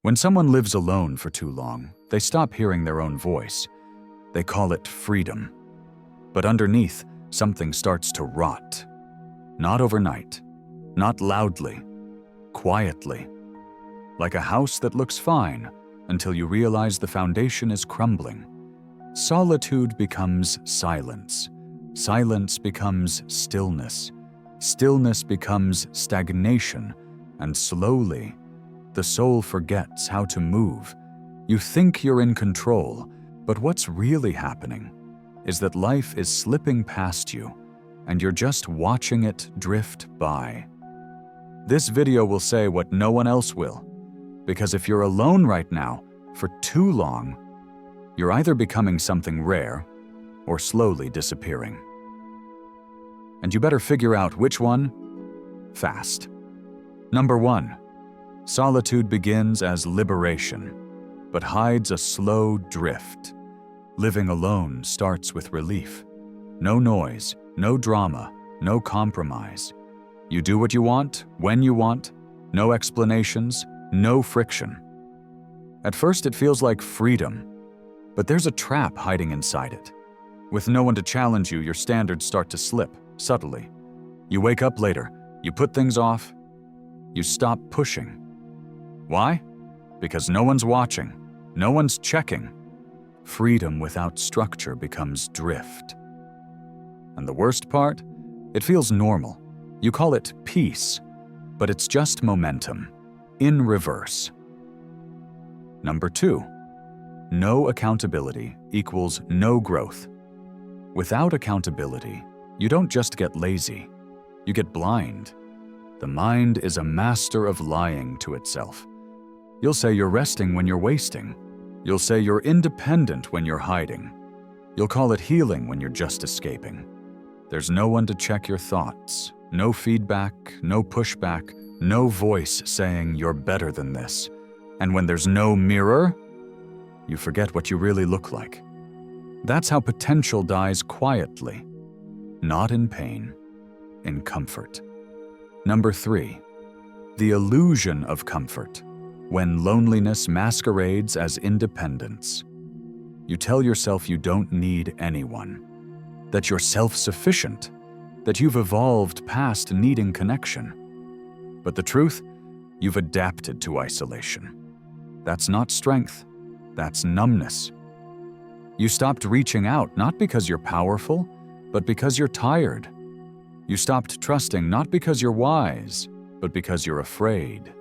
When someone lives alone for too long, they stop hearing their own voice. They call it freedom. But underneath, something starts to rot. Not overnight, not loudly, quietly. Like a house that looks fine until you realize the foundation is crumbling. Solitude becomes silence. Silence becomes stillness. Stillness becomes stagnation, and slowly, the soul forgets how to move. You think you're in control, but what's really happening is that life is slipping past you, and you're just watching it drift by. This video will say what no one else will, because if you're alone right now for too long, you're either becoming something rare or slowly disappearing. And you better figure out which one fast. Number 1. Solitude begins as liberation, but hides a slow drift. Living alone starts with relief. No noise, no drama, no compromise. You do what you want, when you want, no explanations, no friction. At first it feels like freedom, but there's a trap hiding inside it. With no one to challenge you, your standards start to slip, subtly. You wake up later, you put things off, you stop pushing. Why? Because no one's watching, no one's checking. Freedom without structure becomes drift. And the worst part? It feels normal. You call it peace, but it's just momentum, in reverse. Number 2. No accountability equals no growth. Without accountability, you don't just get lazy, you get blind. The mind is a master of lying to itself. You'll say you're resting when you're wasting. You'll say you're independent when you're hiding. You'll call it healing when you're just escaping. There's no one to check your thoughts, no feedback, no pushback, no voice saying you're better than this. And when there's no mirror, you forget what you really look like. That's how potential dies quietly, not in pain, in comfort. Number 3. The illusion of comfort. When loneliness masquerades as independence. You tell yourself you don't need anyone, that you're self-sufficient, that you've evolved past needing connection. But the truth, you've adapted to isolation. That's not strength, that's numbness. You stopped reaching out not because you're powerful, but because you're tired. You stopped trusting not because you're wise, but because you're afraid.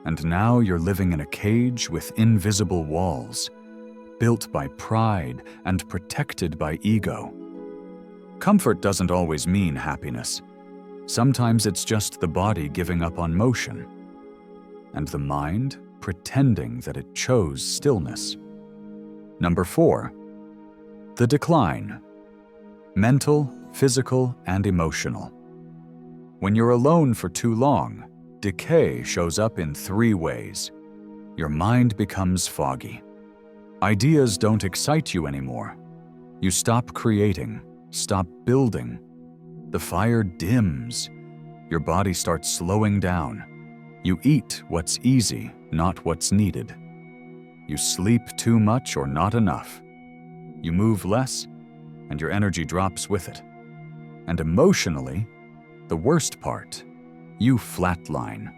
And now you're living in a cage with invisible walls, built by pride and protected by ego. Comfort doesn't always mean happiness. Sometimes it's just the body giving up on motion, and the mind pretending that it chose stillness. Number 4. The decline. Mental, physical, and emotional. When you're alone for too long, decay shows up in 3 ways. Your mind becomes foggy. Ideas don't excite you anymore. You stop creating, stop building. The fire dims. Your body starts slowing down. You eat what's easy, not what's needed. You sleep too much or not enough. You move less, and your energy drops with it. And emotionally, the worst part, you flatline.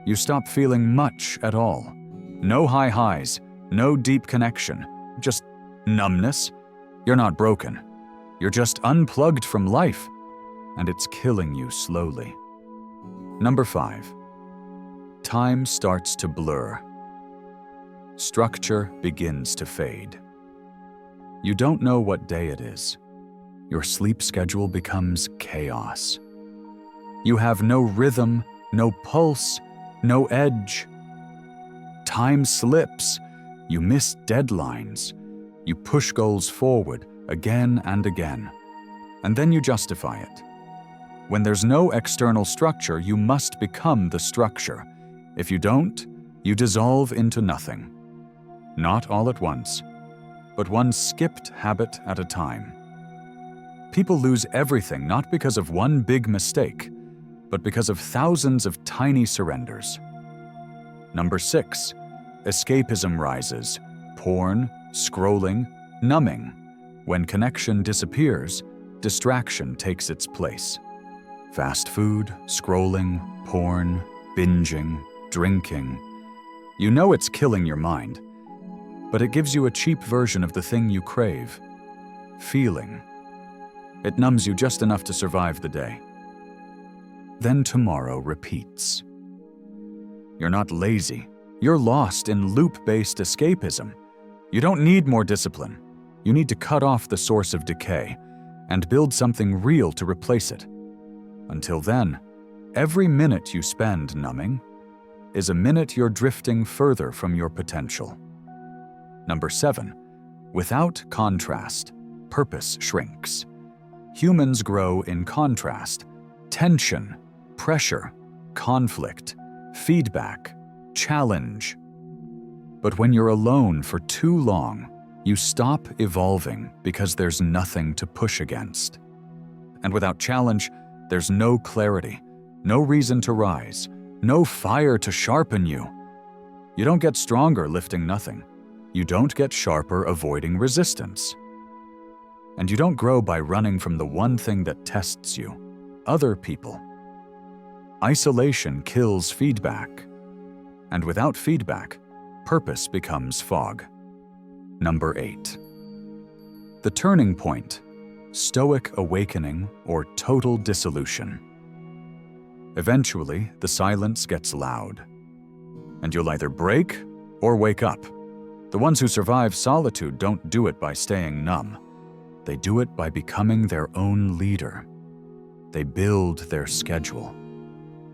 You stop feeling much at all. No high highs, no deep connection, just numbness. You're not broken. You're just unplugged from life, and it's killing you slowly. Number 5. Time starts to blur. Structure begins to fade. You don't know what day it is. Your sleep schedule becomes chaos. You have no rhythm, no pulse, no edge. Time slips. You miss deadlines. You push goals forward again and again. And then you justify it. When there's no external structure, you must become the structure. If you don't, you dissolve into nothing. Not all at once, but one skipped habit at a time. People lose everything not because of one big mistake, but because of thousands of tiny surrenders. Number 6. Escapism rises, porn, scrolling, numbing. When connection disappears, distraction takes its place. Fast food, scrolling, porn, binging, drinking. You know it's killing your mind, but it gives you a cheap version of the thing you crave. Feeling. It numbs you just enough to survive the day. Then tomorrow repeats. You're not lazy. You're lost in loop-based escapism. You don't need more discipline. You need to cut off the source of decay and build something real to replace it. Until then, every minute you spend numbing is a minute you're drifting further from your potential. Number 7. Without contrast, purpose shrinks. Humans grow in contrast. Tension, pressure, conflict, feedback, challenge. But when you're alone for too long, you stop evolving because there's nothing to push against. And without challenge, there's no clarity, no reason to rise, no fire to sharpen you. You don't get stronger lifting nothing. You don't get sharper avoiding resistance. And you don't grow by running from the one thing that tests you, other people. Isolation kills feedback. And without feedback, purpose becomes fog. Number 8. The turning point, Stoic awakening or total dissolution. Eventually, the silence gets loud, and you'll either break or wake up. The ones who survive solitude don't do it by staying numb. They do it by becoming their own leader. They build their schedule.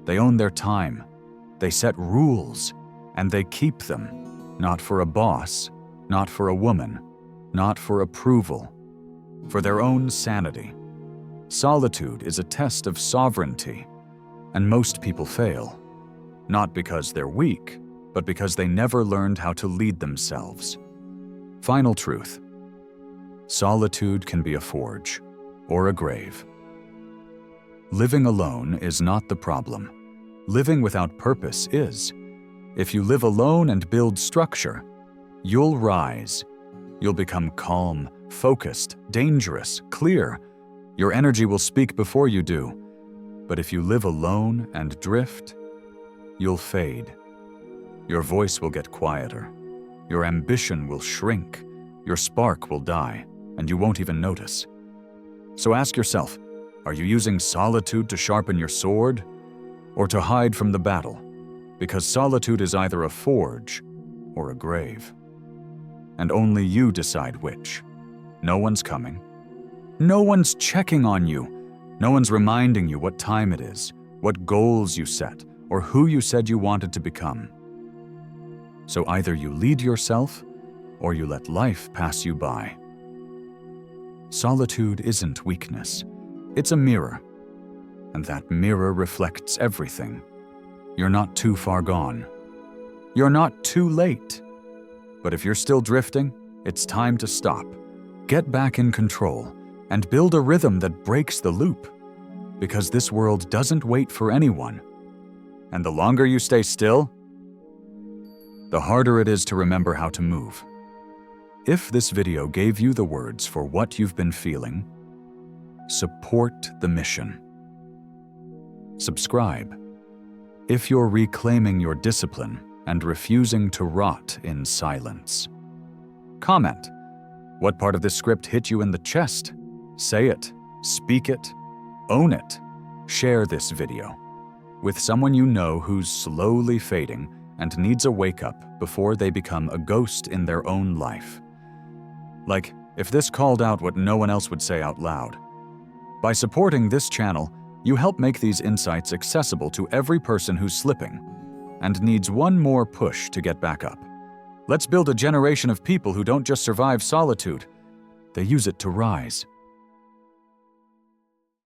They own their time. They set rules, and they keep them, not for a boss, not for a woman, not for approval, for their own sanity. Solitude is a test of sovereignty, and most people fail, not because they're weak, but because they never learned how to lead themselves. Final truth. Solitude can be a forge or a grave. Living alone is not the problem. Living without purpose is. If you live alone and build structure, you'll rise. You'll become calm, focused, dangerous, clear. Your energy will speak before you do. But if you live alone and drift, you'll fade. Your voice will get quieter. Your ambition will shrink. Your spark will die, and you won't even notice. So ask yourself, are you using solitude to sharpen your sword or to hide from the battle? Because solitude is either a forge or a grave. And only you decide which. No one's coming. No one's checking on you. No one's reminding you what time it is, what goals you set, or who you said you wanted to become. So either you lead yourself, or you let life pass you by. Solitude isn't weakness. It's a mirror. And that mirror reflects everything. You're not too far gone. You're not too late. But if you're still drifting, it's time to stop. Get back in control and build a rhythm that breaks the loop. Because this world doesn't wait for anyone. And the longer you stay still, the harder it is to remember how to move. If this video gave you the words for what you've been feeling, support the mission. Subscribe. If you're reclaiming your discipline and refusing to rot in silence. Comment. What part of this script hit you in the chest? Say it, speak it, own it. Share this video with someone you know who's slowly fading and needs a wake-up before they become a ghost in their own life. Like, if this called out what no one else would say out loud. By supporting this channel, you help make these insights accessible to every person who's slipping and needs one more push to get back up. Let's build a generation of people who don't just survive solitude, they use it to rise.